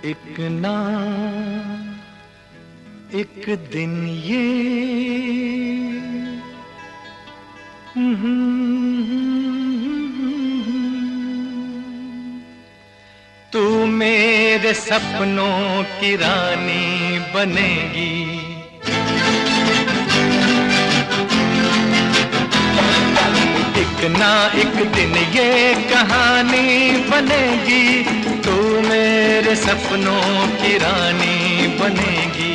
एक ना एक दिन ये तू मेरे सपनों की रानी बनेगी। एक ना एक दिन ये कहानी बनेगी, तू मेरे सपनों की रानी बनेगी।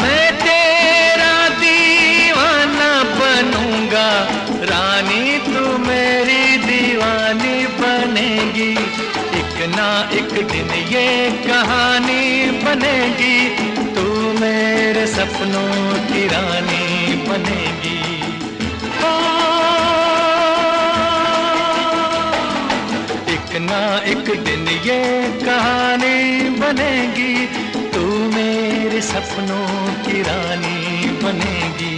मैं तेरा दीवाना बनूंगा, रानी तू मेरी दीवानी बनेगी। एक ना एक दिन ये कहानी बनेगी, तू मेरे सपनों की रानी बनेगी। एक ना एक दिन ये कहानी बनेगी, तू मेरे सपनों की रानी बनेगी।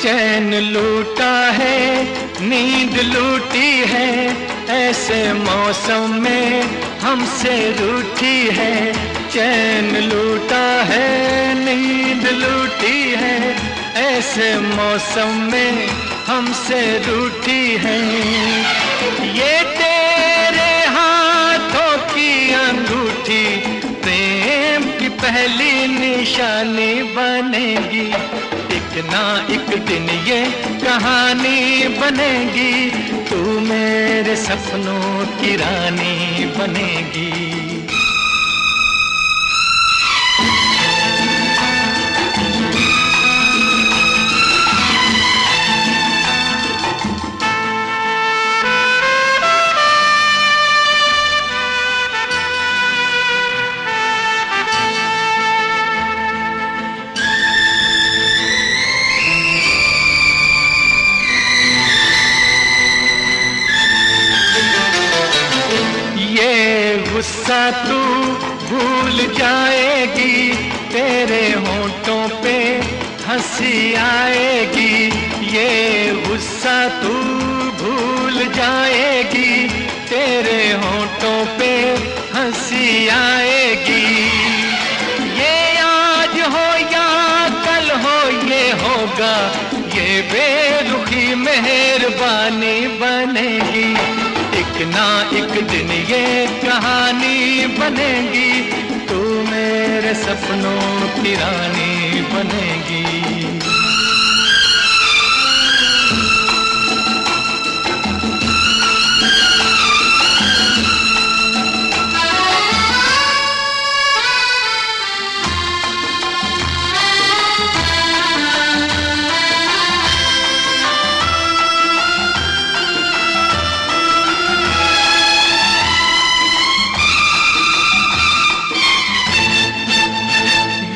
चैन लूटा है, नींद लूटी है, ऐसे मौसम में हमसे रूठी है। चैन लूटा है, नींद लूटी है, ऐसे मौसम में हमसे रूठी है। ये तेरे हाथों की अंगूठी प्रेम की पहली निशानी बनेगी। एक ना एक दिन ये कहानी बनेगी, तू मेरे सपनों की रानी बनेगी। गुस्सा तू भूल जाएगी, तेरे होंठों पे हंसी आएगी। ये गुस्सा तू भूल जाएगी, तेरे होंठों पे हंसी आएगी। ये आज हो या कल हो ये होगा, ये बेरुखी मेहरबानी बनेगी। एक ना एक दिन ये कहानी बनेगी, तू मेरे सपनों की रानी बनेगी।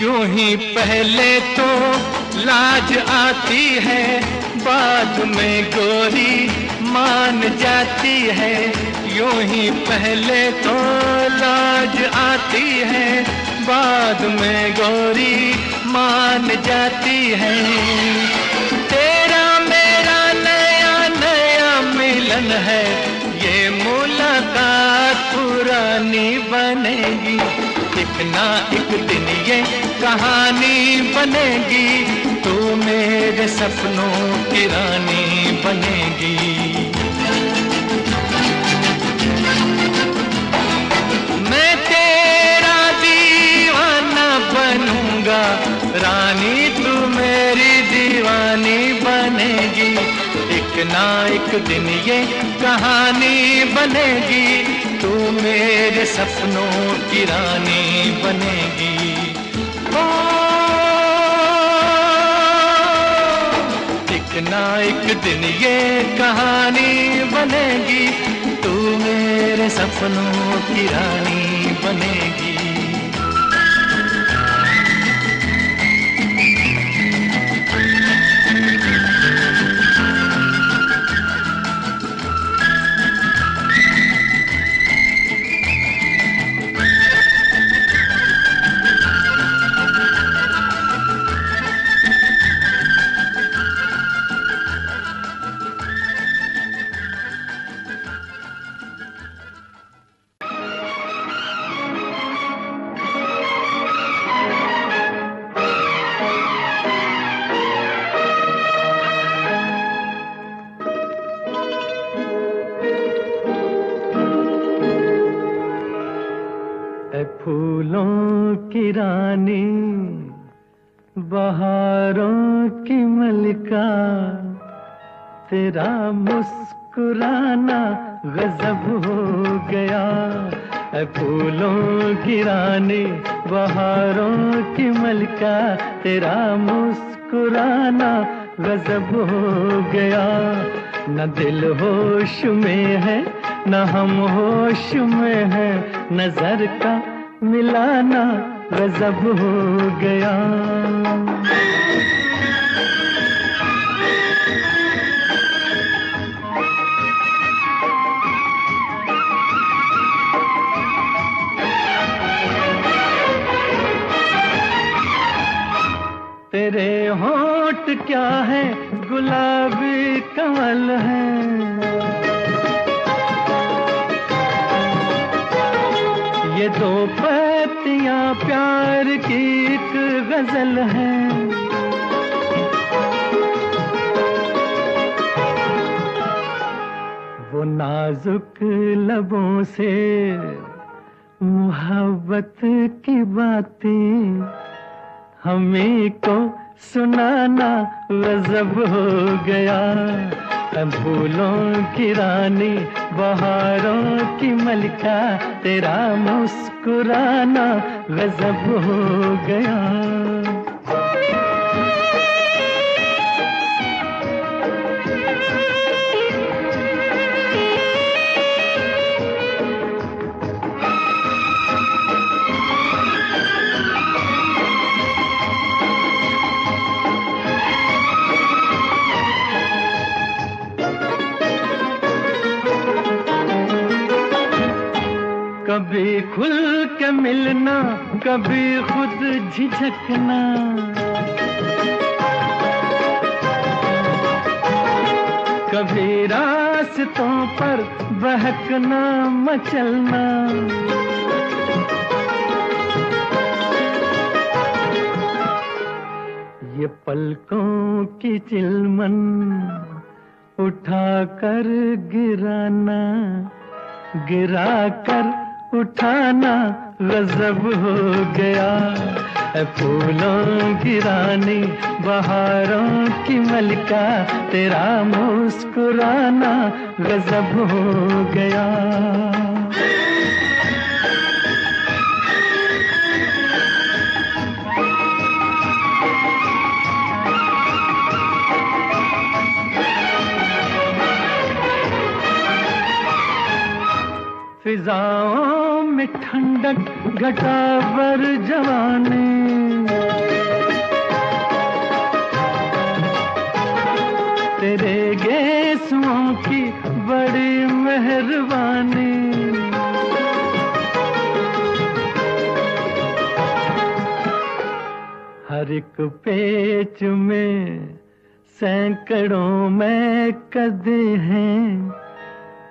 यूं ही पहले तो लाज आती है, बाद में गोरी मान जाती है। यूं ही पहले तो लाज आती है, बाद में गोरी मान जाती है। तेरा मेरा नया नया मिलन है, ये मुलाकात पुरानी बनेगी। एक ना एक दिन ये कहानी बनेगी, तू मेरे सपनों की रानी बनेगी। मैं तेरा दीवाना बनूंगा, रानी तू मेरी दीवानी बनेगी। एक ना एक दिन ये कहानी बनेगी, तू मेरे सपनों की रानी बनेगी। एक ना एक दिन ये कहानी बनेगी, तू मेरे सपनों की रानी बनेगी। ऐ फूलों की रानी, बहारों की मलिका, तेरा मुस्कुराना गजब हो गया। ऐ फूलों की रानी, बहारों की मलिका, तेरा मुस्कुराना गजब हो गया। न दिल होश में है, न हम होश में है, नजर का मिलाना गजब हो गया। तेरे होंठ क्या है, गुलाबी कमल है, ये दो पत्तियां प्यार की एक गजल है। वो नाजुक लबों से मोहब्बत की बातें हमें को सुनाना गजब हो गया। फूलों की रानी, बहारों की मलिका, तेरा मुस्कुराना गजब हो गया। कभी खुल के मिलना, कभी खुद झिझकना, कभी रास्तों पर बहकना मचलना। ये पलकों की चिलमन उठा कर गिराना, गिरा कर उठाना गजब हो गया। फूलों की रानी, बहारों की मलिका, तेरा मुस्कुराना गजब हो गया। फिजाओं में ठंडक, घटा पर जवानी, तेरे गेसुओं की बड़ी मेहरबानी। हर एक पेच में सैकड़ों में कदे हैं,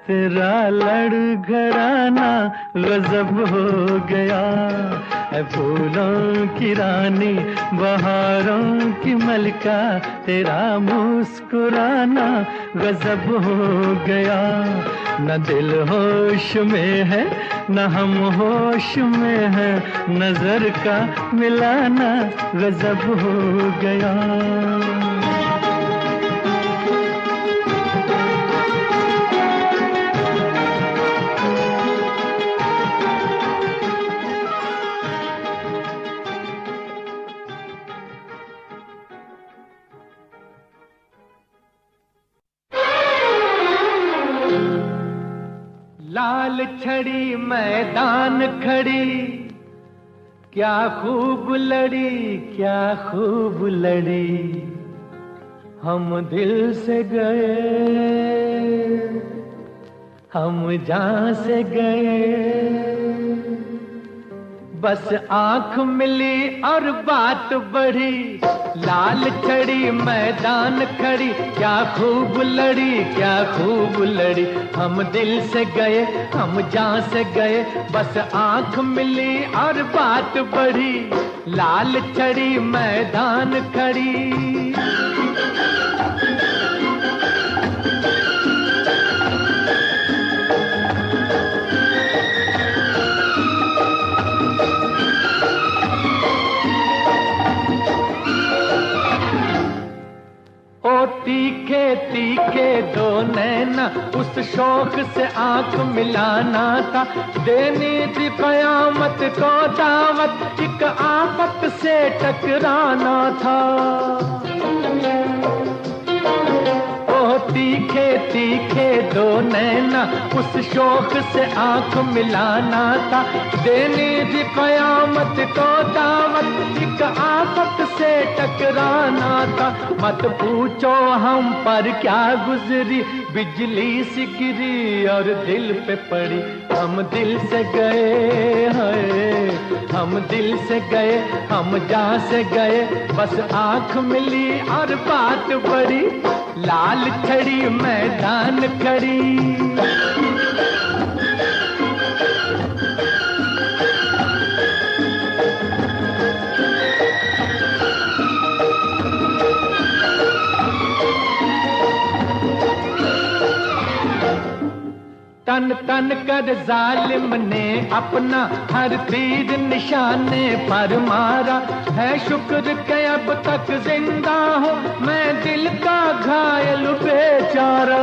तेरा लड़खड़ाना गजब हो गया। ऐ फूलों की रानी, बहारों की मलिका, तेरा मुस्कुराना गजब हो गया। न दिल होश में है, न हम होश में है, नजर का मिलाना गजब हो गया। लाल छड़ी मैदान खड़ी, क्या खूब लड़ी, क्या खूब लड़ी। हम दिल से गए, हम जान से गए, बस आंख मिली और बात बढ़ी। लाल छड़ी मैदान खड़ी, क्या खूब लड़ी, क्या खूब लड़ी। हम दिल से गए, हम जान से गए, बस आंख मिली और बात बढ़ी। लाल छड़ी मैदान खड़ी। उस शौक से आंख मिलाना था, देनी थी कयामत को दावत, एक आफत से टकराना था। तीखे तीखे दो नैना, उस शौक से आंख मिलाना था, देनी थी कयामत को दावत, एक आफत से टकराना था। मत पूछो हम पर क्या गुजरी, बिजली सी गिरी और दिल पे पड़ी। हम दिल से गए हैं, हम दिल से गए, हम जहाँ से गए, बस आंख मिली और बात बड़ी। लाल छड़ी मैदान खड़ी, तन तन कर जालिम ने अपना हर तीर निशाने पर मारा। है शुक्र के अब तक जिंदा हूँ मैं, दिल का घायल बेचारा।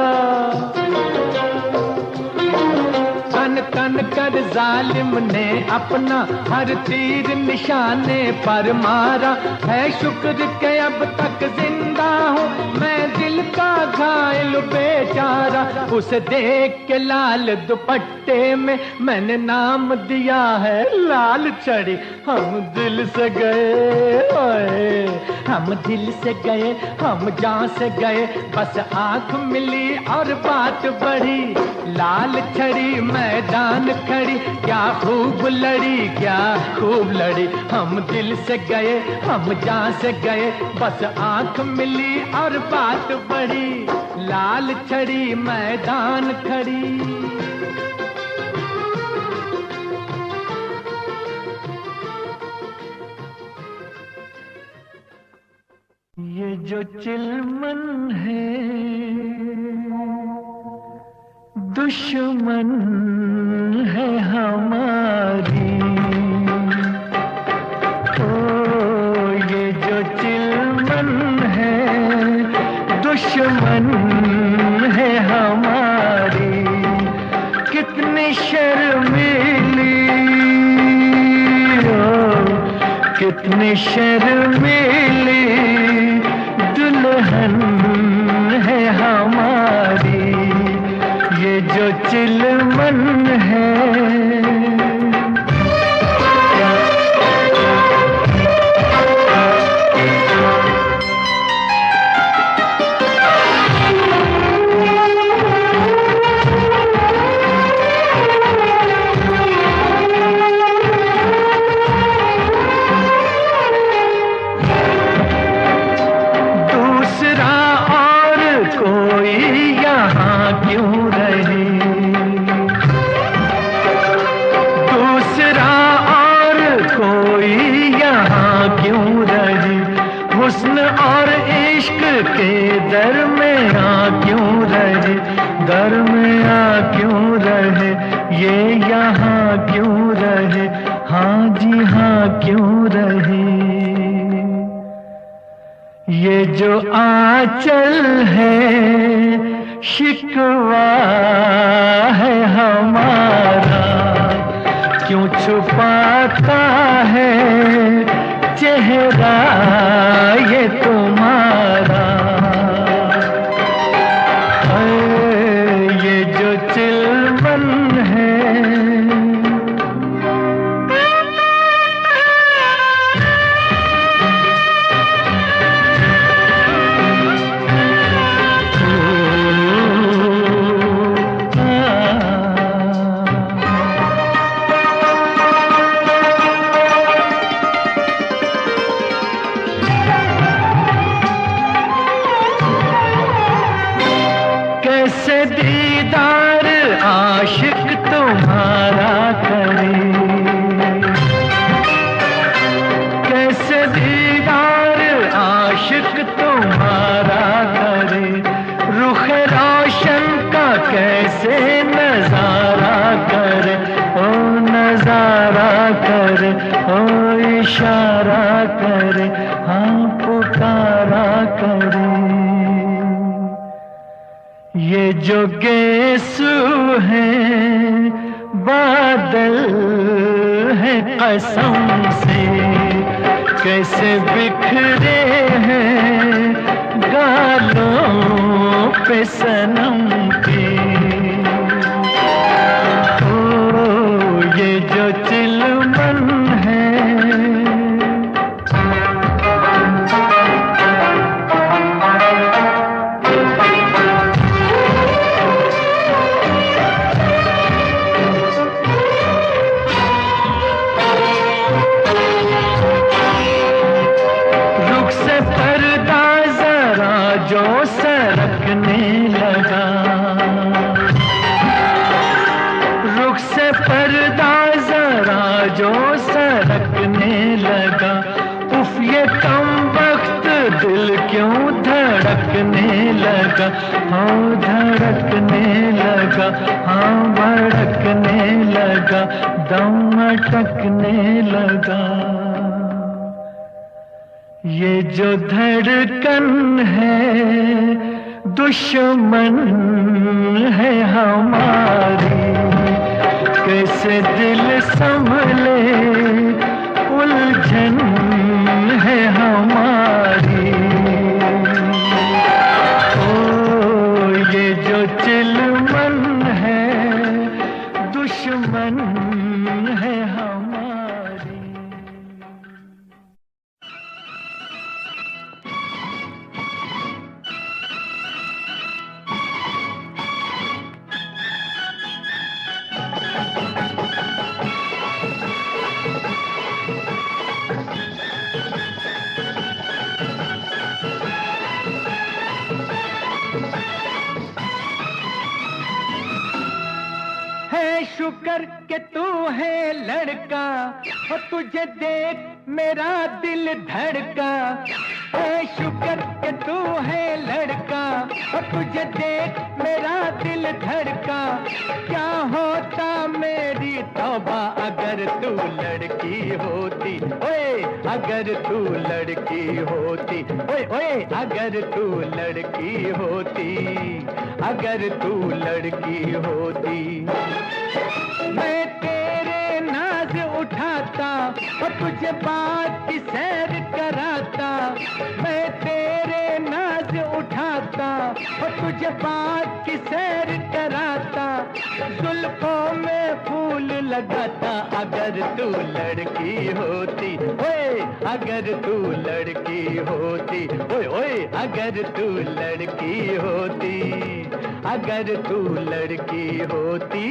तन तन कर जालिम ने अपना हर तीर निशाने पर मारा। है शुक्र के अब तक जिंदा हूँ मैं, दिल का घायल बेचारा। उसे देख के लाल दुपट्टे में मैंने नाम दिया है लाल छड़ी। हम दिल से गए, हम दिल से गए, हम जहाँ से गए, बस आंख मिली और बात बढ़ी। लाल छड़ी मैदान खड़ी, क्या खूब लड़ी, क्या खूब लड़ी। हम दिल से गए, हम जहाँ से गए, बस आंख मिली और बात बढ़ी। लाल छड़ी मैदान खड़ी। ये जो चिलमन है दुश्मन है हमारी। ओ ये जो चिलमन है दुश्मन है हमारी। कितनी शर्मीली, कितनी शर्मीली दुल्हन है हमारी। ये जो चिलमन है। हुस्न और इश्क के दरमियाँ क्यों रहे, दरमियाँ क्यों रहे, ये यहाँ क्यों रहे, हाँ जी हाँ क्यों रहे। ये जो आंचल है शिकवा है हमारा, क्यों छुपाता है चेहरा ये तुम्हारा। ये जो चिलमन है। कैसे दीदार आशिक तुम्हारा करे, कैसे दीदार आशिक तुम्हारा करे। रुख रोशन का कैसे नजारा करे, ओ नजारा करे, ओ इशारा करे, हाँ पुकारा करे। ये जो गेसू है बादल है कसम से, कैसे बिखरे हैं गालों पे सनम के। ओ ये जो चिलमन है, जो सरकने लगा, रुख से पर्दा जरा जो सरकने लगा, उफ ये कमबख्त दिल क्यों धड़कने लगा, हाँ धड़कने लगा, हाँ भड़कने लगा, दम अटकने लगा। ये जो धड़कन है दुश्मन है हमारी, कैसे दिल संभले उलझन है हमारी। ओ ये जो चिलमन है दुश्मन है हमारी। शुक्र के तू है लड़का, और तुझे देख मेरा दिल धड़का। है शुक्र के तू है लड़का, और तुझे देख मेरा दिल धड़का। क्या होता मेरी तौबा अगर तू लड़की होती, ओए अगर तू लड़की होती, ओए ओए अगर तू लड़की होती, अगर तू लड़की होती। मैं तेरे नाज उठाता और तुझे बात की सैर कराता। मैं तेरे नाज उठाता और तुझे बात की सैर कराता। जुल्फों में फूल लगाता अगर तू लड़की होती, ओए अगर तू लड़की होती, ओए ओए अगर तू लड़की होती, अगर तू लड़की होती।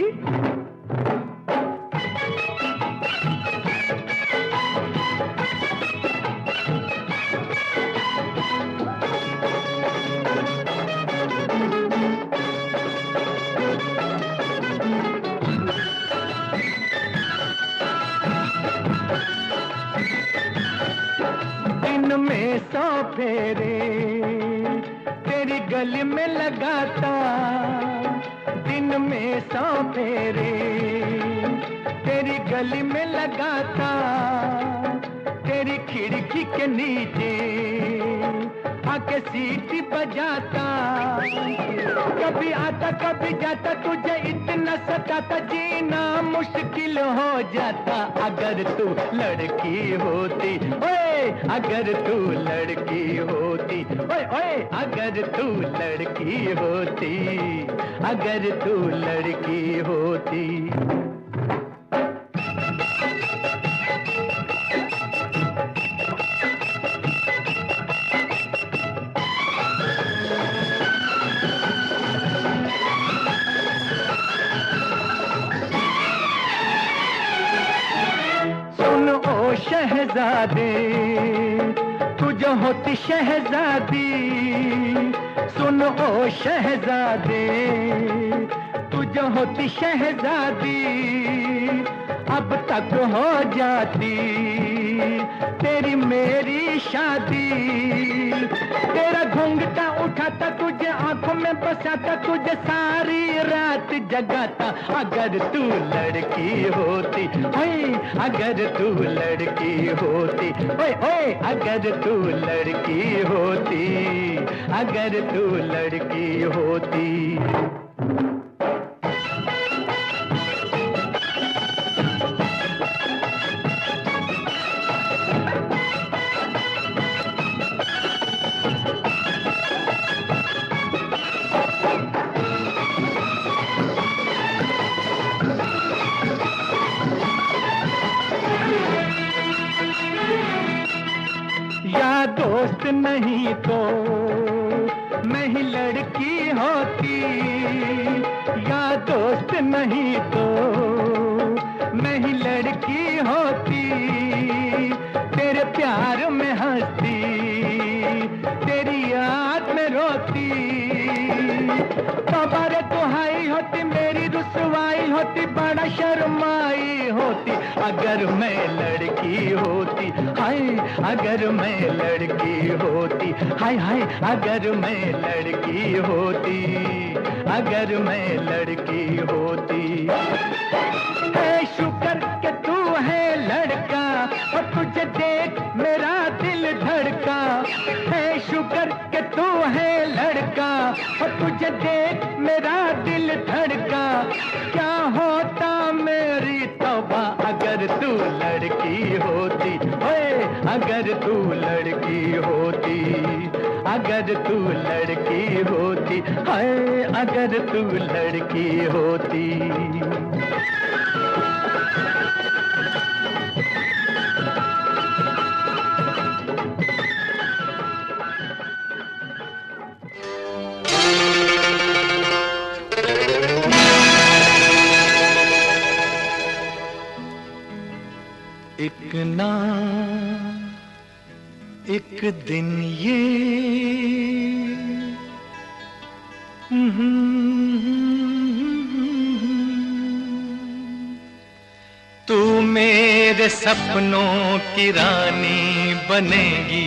दिन में 100 फेरे तेरी गली में लगाता। दिन में 100 फेरे तेरी गली में लगाता। तेरी खिड़की के नीचे आके सीटी बजाता। कभी आता कभी जाता तुझे इतना सताता, जीना मुश्किल हो जाता अगर तू लड़की होती, ओए अगर तू लड़की होती, ओए ओए अगर तू लड़की होती, अगर तू लड़की होती। शहजादे तू जो होती शहजादी, सुन ओ शहजादे तू जो होती शहजादी। अब तक हो जाती तेरी मेरी शादी। तेरा घूंघटा उठाता, तुझे आंखों में बसाता, तुझे सारी रात जगाता। अगर तू लड़की होती, ओए अगर तू लड़की होती, ओए ओए अगर तू लड़की होती, अगर तू लड़की होती। या दोस्त नहीं तो मैं ही लड़की होती, या दोस्त नहीं तो मैं ही लड़की होती। तेरे प्यार में हंसती, तेरी याद में रोती। बाबा तुहाई होती, मेरी रुसवाई होती, बड़ा शर्माई होती। अगर मैं लड़की होती, हाय अगर मैं लड़की होती, हाय हाय अगर मैं लड़की होती, अगर मैं लड़की होती। है शुक्र कि तू है लड़का और तुझे देख मेरा दिल धड़का। है शुक्र कि तू है लड़का और तुझे देख मेरा दिल धड़का। क्या होता मेरी तौबा अगर तू लड़की होती, ओए अगर तू लड़की होती, अगर तू लड़की होती, हाय अगर तू लड़की होती। एक ना एक दिन ये तू मेरे सपनों की रानी बनेगी।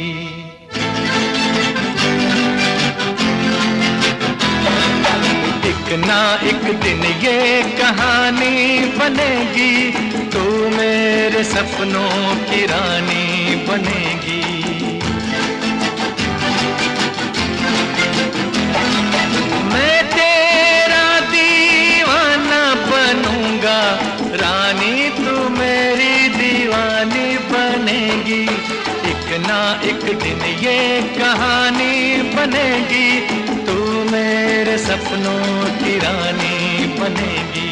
एक ना एक दिन ये कहानी बनेगी, तू मेरे सपनों की रानी बनेगी। मैं तेरा दीवाना बनूंगा, रानी तू मेरी दीवानी बनेगी। एक ना एक दिन ये कहानी बनेगी, तू मेरे सपनों की रानी बनेगी।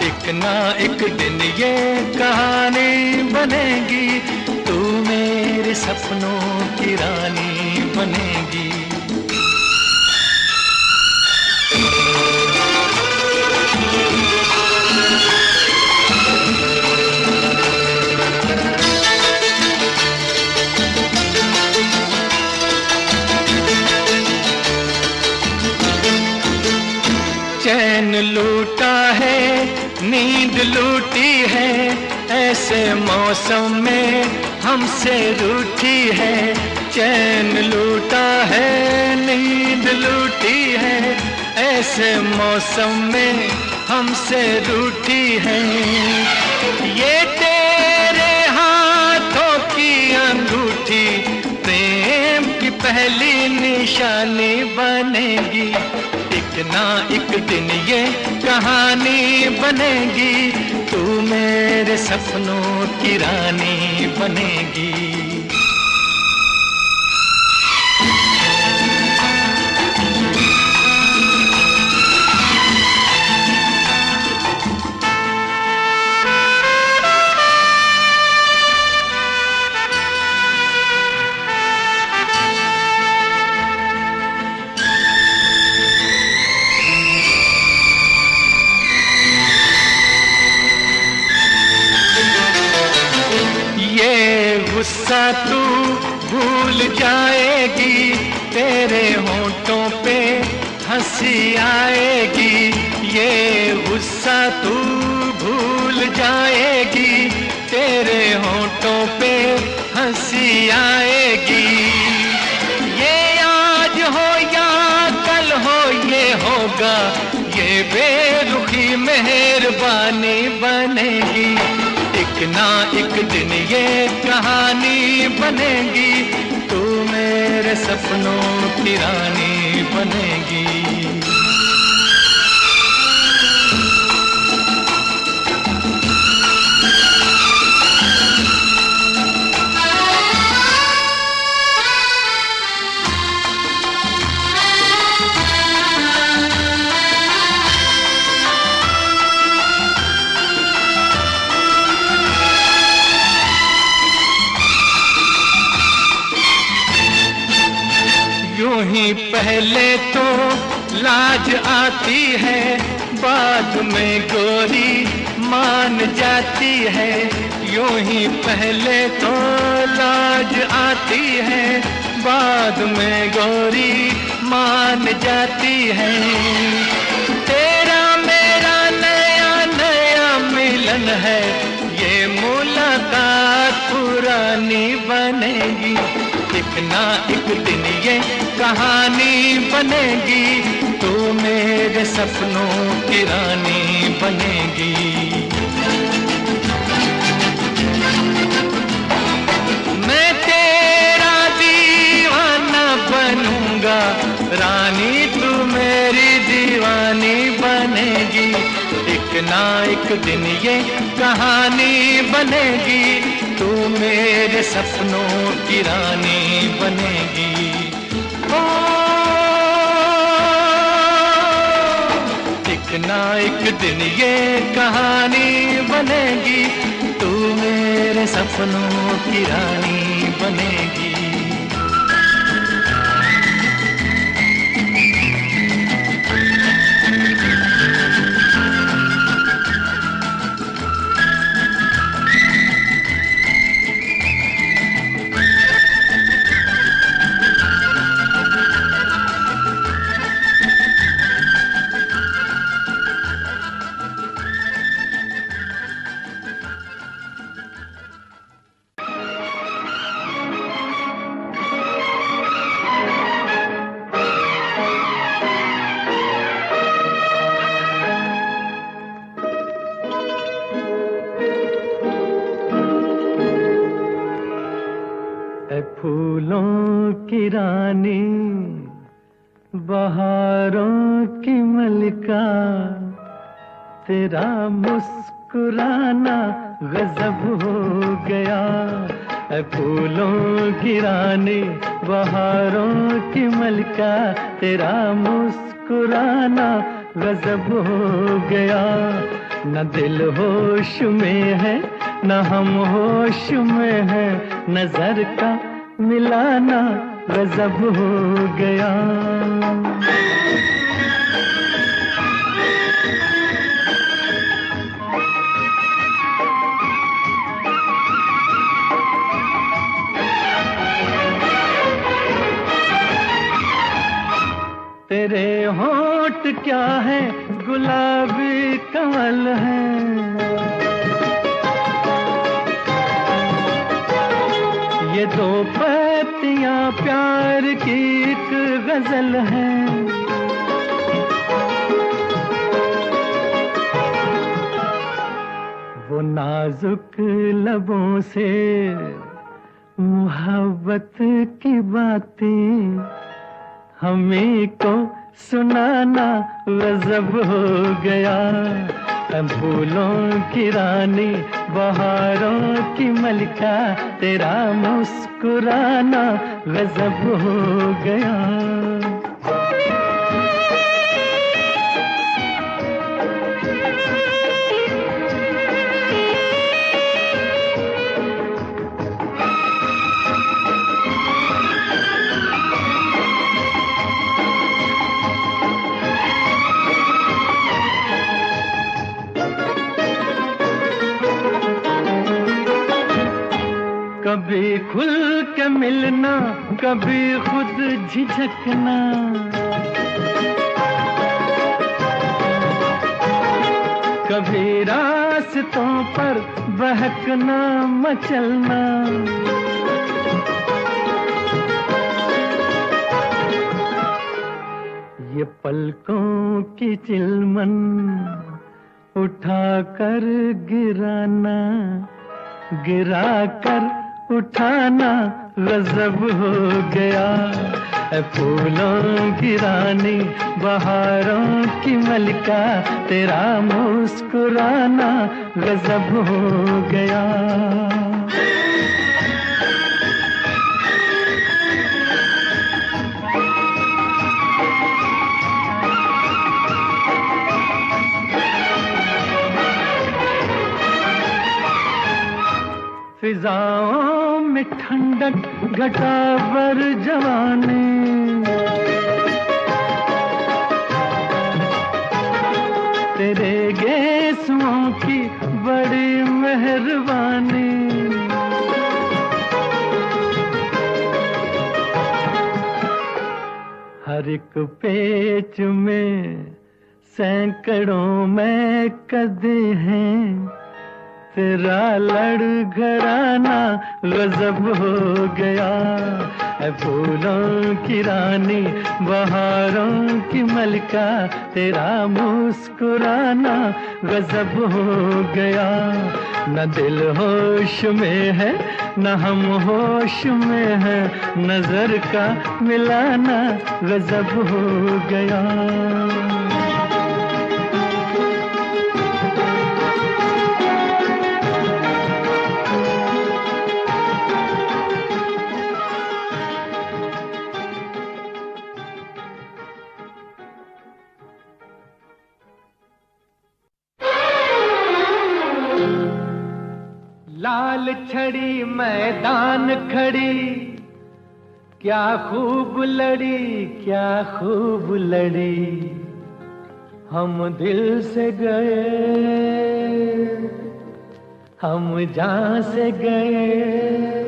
एक ना एक दिन ये कहानी बनेगी, तू मेरे सपनों की रानी बनेगी। चैन लूटा है, नींद लूटी है, ऐसे मौसम में हमसे रूठी है। चैन लूटा है, नींद लूटी है, ऐसे मौसम में हमसे रूठी है। ये तेरे हाथों की अंगूठी प्रेम की पहली निशानी बनेगी। एक ना एक दिन ये कहानी बनेगी, तू मेरे सपनों की रानी बनेगी। गुस्सा तू भूल जाएगी, तेरे होंठों पे हंसी आएगी, ये गुस्सा तू भूल जाएगी, तेरे होठों पे हंसी आएगी। ये आज हो या कल हो ये होगा, ये बेरुखी मेहरबानी बनेगी। एक ना एक दिन ये कहानी बनेगी, तू मेरे सपनों की रानी बनेगी। यूं ही पहले तो लाज आती है, बाद में गोरी मान जाती है। यूं ही पहले तो लाज आती है, बाद में गोरी मान जाती है। तेरा मेरा नया नया मिलन है, ये मुलाकात पुरानी बनेगी। एक ना एक दिन ये कहानी बनेगी, तू मेरे सपनों की रानी बनेगी। मैं तेरा दीवाना बनूंगा, रानी तू मेरी दीवानी बनेगी। एक ना एक दिन ये कहानी बनेगी, तू मेरे सपनों की रानी बनेगी। ओ, एक ना एक दिन ये कहानी बनेगी, तू मेरे सपनों की रानी बनेगी। फूलों की रानी, बहारों की मलिका, तेरा मुस्कुराना गजब हो गया। फूलों की रानी, बहारों की मलिका, तेरा मुस्कुराना गजब हो गया। न दिल होश में है, न हम होश में है, नजर का मिलाना गजब हो गया। तेरे होंठ क्या है, गुलाबी कमल है, ये दो पत्तियां प्यार की एक गजल है। वो नाजुक लबों से मोहब्बत की बातें हमें को सुनाना गजब हो गया। फूलों की रानी, बहारों की मलिका, तेरा मुस्कुराना गजब हो गया। कभी खुल के मिलना, कभी खुद झिझकना, कभी रास्तों पर बहकना मचलना। ये पलकों की चिलमन उठा कर गिराना, गिरा कर उठाना गजब हो गया। फूलों की रानी बहारों की मलिका, तेरा मुस्कुराना गजब हो गया। फिजाओं में ठंडक घटा बर जवानी, तेरे गेसुओं की बड़ी मेहरबानी। हर एक पेच में सैकड़ों में कदे हैं, तेरा लड़खड़ाना गजब हो गया। फूलों की रानी बहारों की मलिका, तेरा मुस्कुराना गजब हो गया। न दिल होश में है न हम होश में है, नजर का मिलाना गजब हो गया। लाल छड़ी मैदान खड़ी, क्या खूब लड़ी क्या खूब लड़ी। हम दिल से गए हम जान से गए,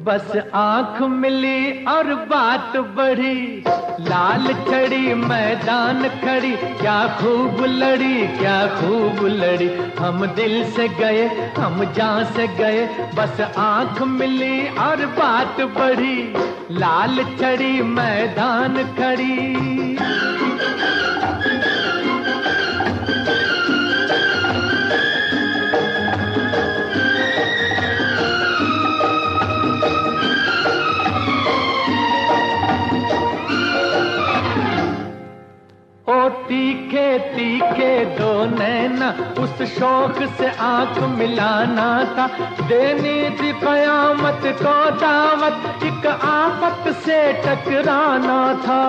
बस आंख मिली और बात बढ़ी। लाल छड़ी मैदान खड़ी, क्या खूब लड़ी क्या खूब लड़ी। हम दिल से गए हम जान से गए, बस आंख मिली और बात बढ़ी। लाल छड़ी मैदान खड़ी। ओ तीखे तीखे दो नैना, उस शौक से आंख मिलाना था। देनी थी कयामत को दावत, एक आफत से टकराना था।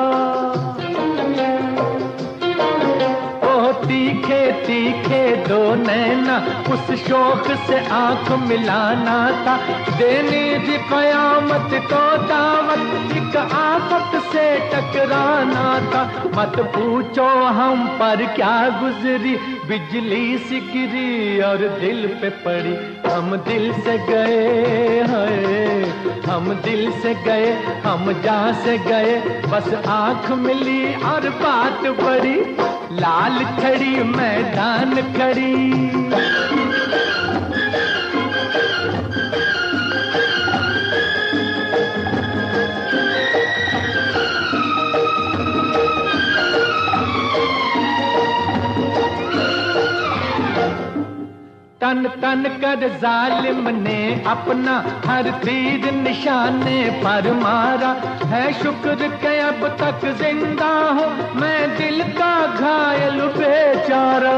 ओ तीखे तीखे दो नैना, उस शौक से आंख मिलाना था। देनी थी कयामत को दावत, एक आफत से टकराना था। मत पूछो हम पर क्या गुजरी, बिजली सी गिरी और दिल पे पड़ी। हम दिल से गए हैं हम दिल से गए हम जान से गए, बस आंख मिली और बात बढ़ी। लाल छड़ी मैदान खड़ी। तन तन कर जालिम ने अपना हर तीर निशाने पर मारा। है शुक्र के अब तक जिंदा हूँ मैं, दिल का घायल बेचारा।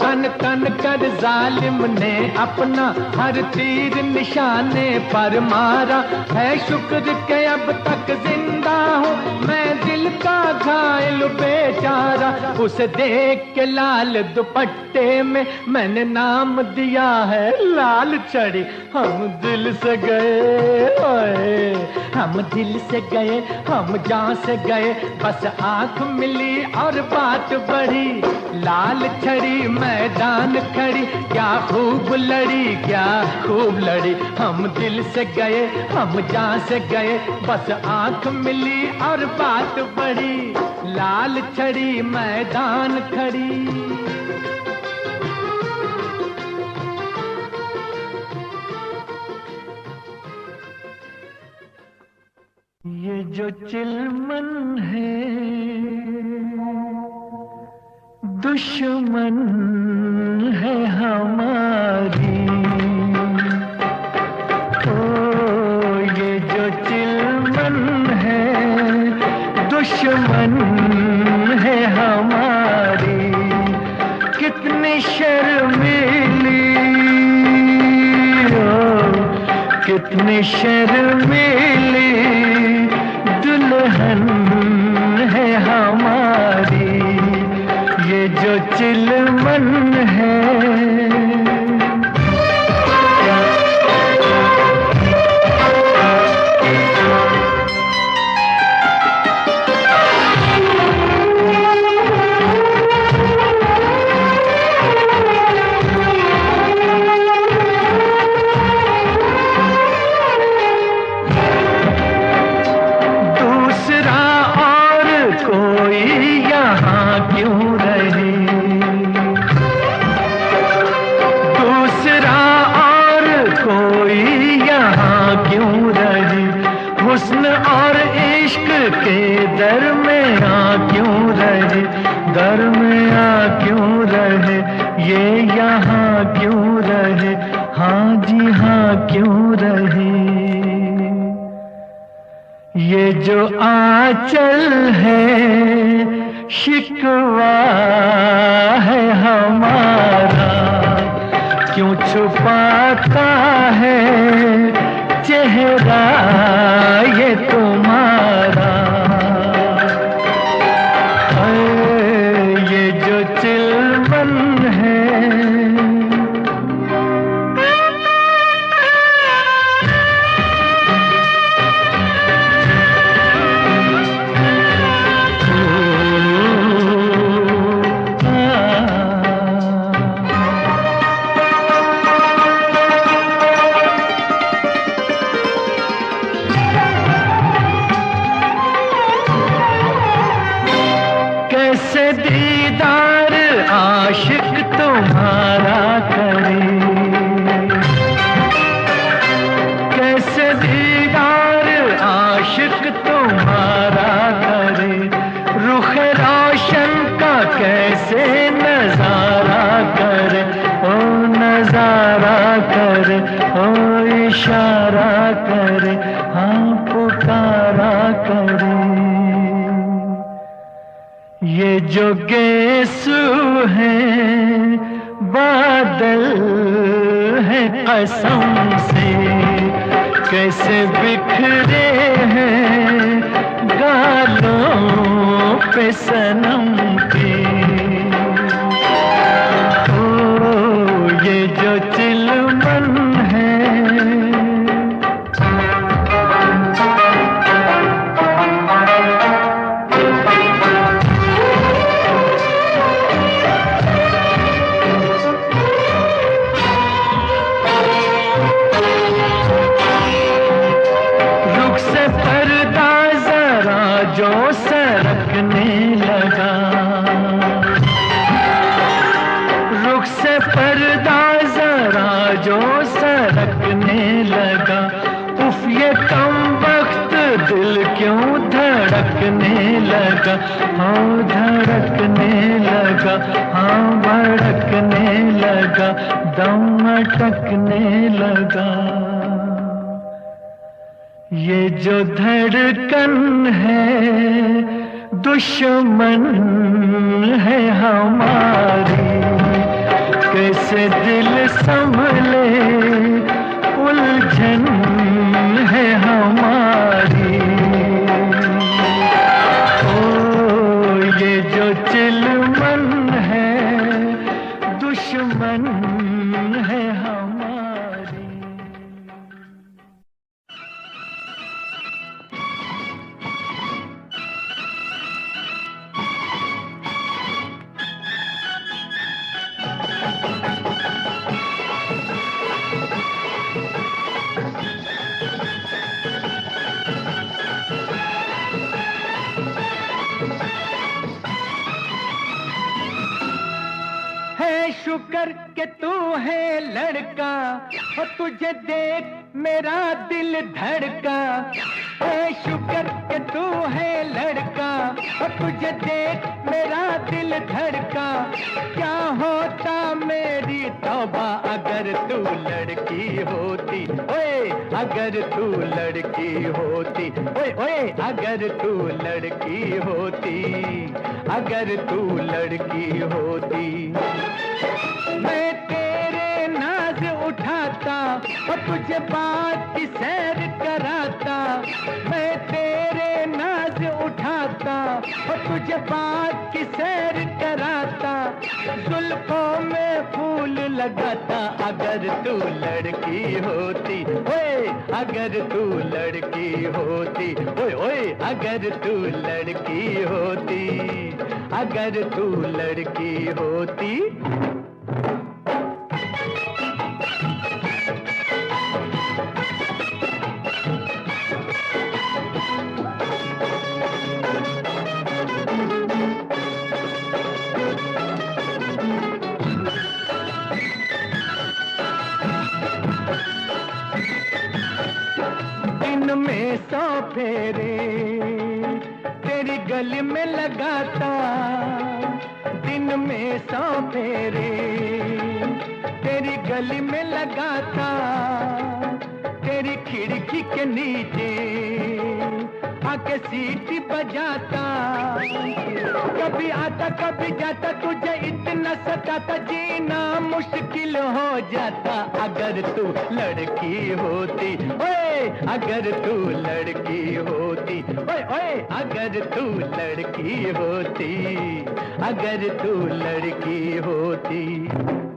तन तन कर जालिम ने अपना हर तीर निशाने पर मारा। है शुक्र के अब तक जिंदा हूँ मैं, दिल का घायल बेचारा। उसे देख के लाल दुपट्टे में मैंने नाम दिया है लाल छड़ी। हम दिल से गए हम दिल से गए हम जान से गए, बस आंख मिली और बात बढ़ी। लाल छड़ी मैदान खड़ी, क्या खूब लड़ी क्या खूब लड़ी। हम दिल से गए हम जान से गए, बस आंख मिली और बात बढ़ी। लाल छड़ी मैदान खड़ी। ये जो चिलमन है दुश्मन है हमारी। ओ ये जो चिलमन है दुश्मन है हमारी। कितनी शर्मीली कितनी शर्मीली दुल्हन है हमारी। ये जो चिलमन है। हुस्न और इश्क के दरमियाँ क्यों रहे, दरमियाँ क्यों रहे, ये यहाँ क्यों रहे, हाँ जी हाँ क्यों रहे। ये जो आंचल है शिकवा है हमारा, क्यों छुपाता है चेहरा ये तुम्हारा। ये जो चिलमन है। कैसे दीदार आशिक तुम्हारा करे, कैसे दीदार आशिक तुम्हारा करे। रुख रोशन का कैसे नजारा करे, ओ नजारा करे, ओ इशारा करे, हाँ पुकारा करे। ये जो गेसू है बादल है कसम से, कैसे बिखरे हैं गालों पे सनम के। ओ ये जो चिलमन है। जो सरकने लगा, रुख से पर्दा जरा जो सरकने लगा। उफ ये कमबख्त दिल क्यों धड़कने लगा, हाँ धड़कने लगा, हाँ भड़कने लगा, दम अटकने लगा। ये जो धड़कन है दुश्मन है हमारी। कैसे दिल संभले उलझन है हमारी। ओ ये जो चिलमन है दुश्मन है हमारी। शुक्र के तू है लड़का, और तुझे देख मेरा दिल धड़का। ऐ शुक्र के तू है लड़का, और तुझे देख मेरा दिल धड़का। क्या होता मेरी तौबा अगर तू लड़की होती, ओए अगर तू लड़की होती, ओए ओए अगर तू लड़की होती, अगर तू लड़की होती। मैं तेरे नाज उठाता और तुझे बात की सैर कराता। मैं तेरे नाज उठाता और तुझे बात की सैर कराता। जुल्फों में फूल लगाता अगर तू लड़की होती, ओए अगर तू लड़की होती, ओए ओए अगर तू लड़की होती, अगर तू लड़की होती। दिन में 100 फेरे तेरी गली में लगाता। दिन में 100 फेरे तेरी गली में लगाता। तेरी खिड़की के नीचे आके सीटी बजाता। कभी आता कभी जाता, तुझे इतना सताता, जीना मुश्किल हो जाता अगर तू लड़की होती, ओए अगर तू लड़की होती, ओए ओए अगर तू लड़की होती, अगर तू लड़की होती।